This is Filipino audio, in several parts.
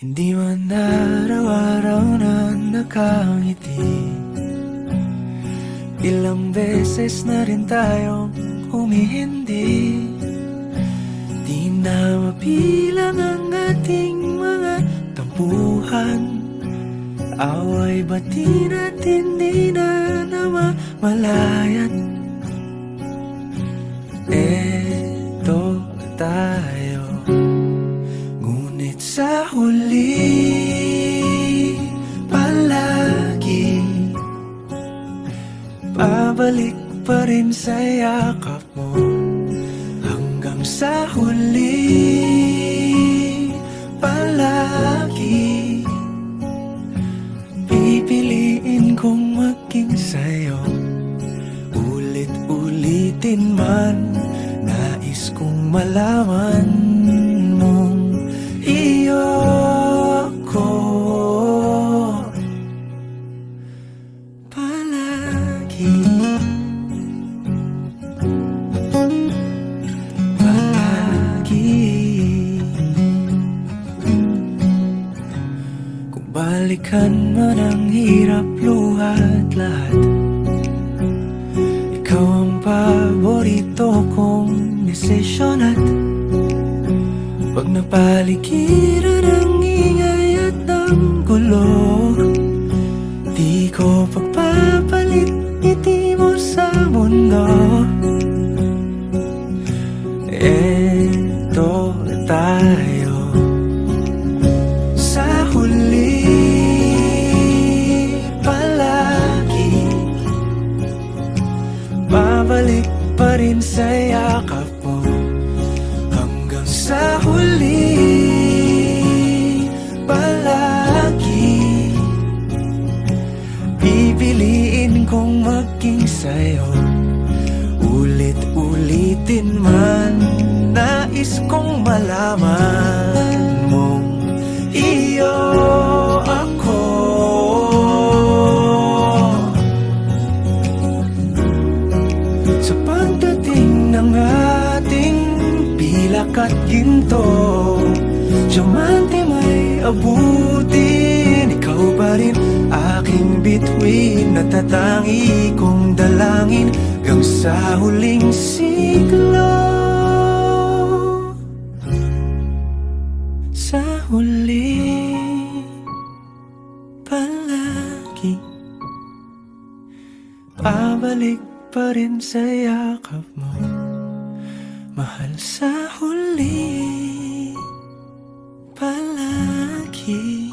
Hindi man araw-araw na nakangiti. Ilang beses na rin tayong humihindi. Di na mapilang ang ating mga tampuhan. Away bati natin di na namamalayan. Eto tayo, ngunit sa huli palagi pabalik pa rin sa yakap mo. Hanggang sa huli palagi pipiliin kong maging sa'yo. Ulit-ulitin man, nais kong malaman mong iyo ako palagi. Kung balikan man ang hirap, luhat lahat, ikaw ang paborito kong desisyon. At pag napaligiran ang ingay at ang gulo, di ko pagpapalit ngiti mo sa mundo. Eto tayo sa huli palagi, babalik pa rin sa yakap mo. Hanggang sa huli palagi pipiliin kong maging sa'yo. Ulit-ulitin man, nais kong malaman mong iyo ako. Sa pagdating ng ating pilak at ginto, diamante may abutin, ikaw pa rin aking bituin. Natatangi kong dalangin hanggang sa huling siglo. Sa huli palagi pabalik pa rin sa yakap mo, mahal. Sa huli palagi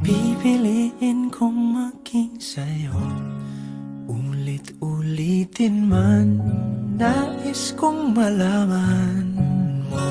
pipiliin kong maging sa'yo. Ulit-ulitin man, nais kong malaman mo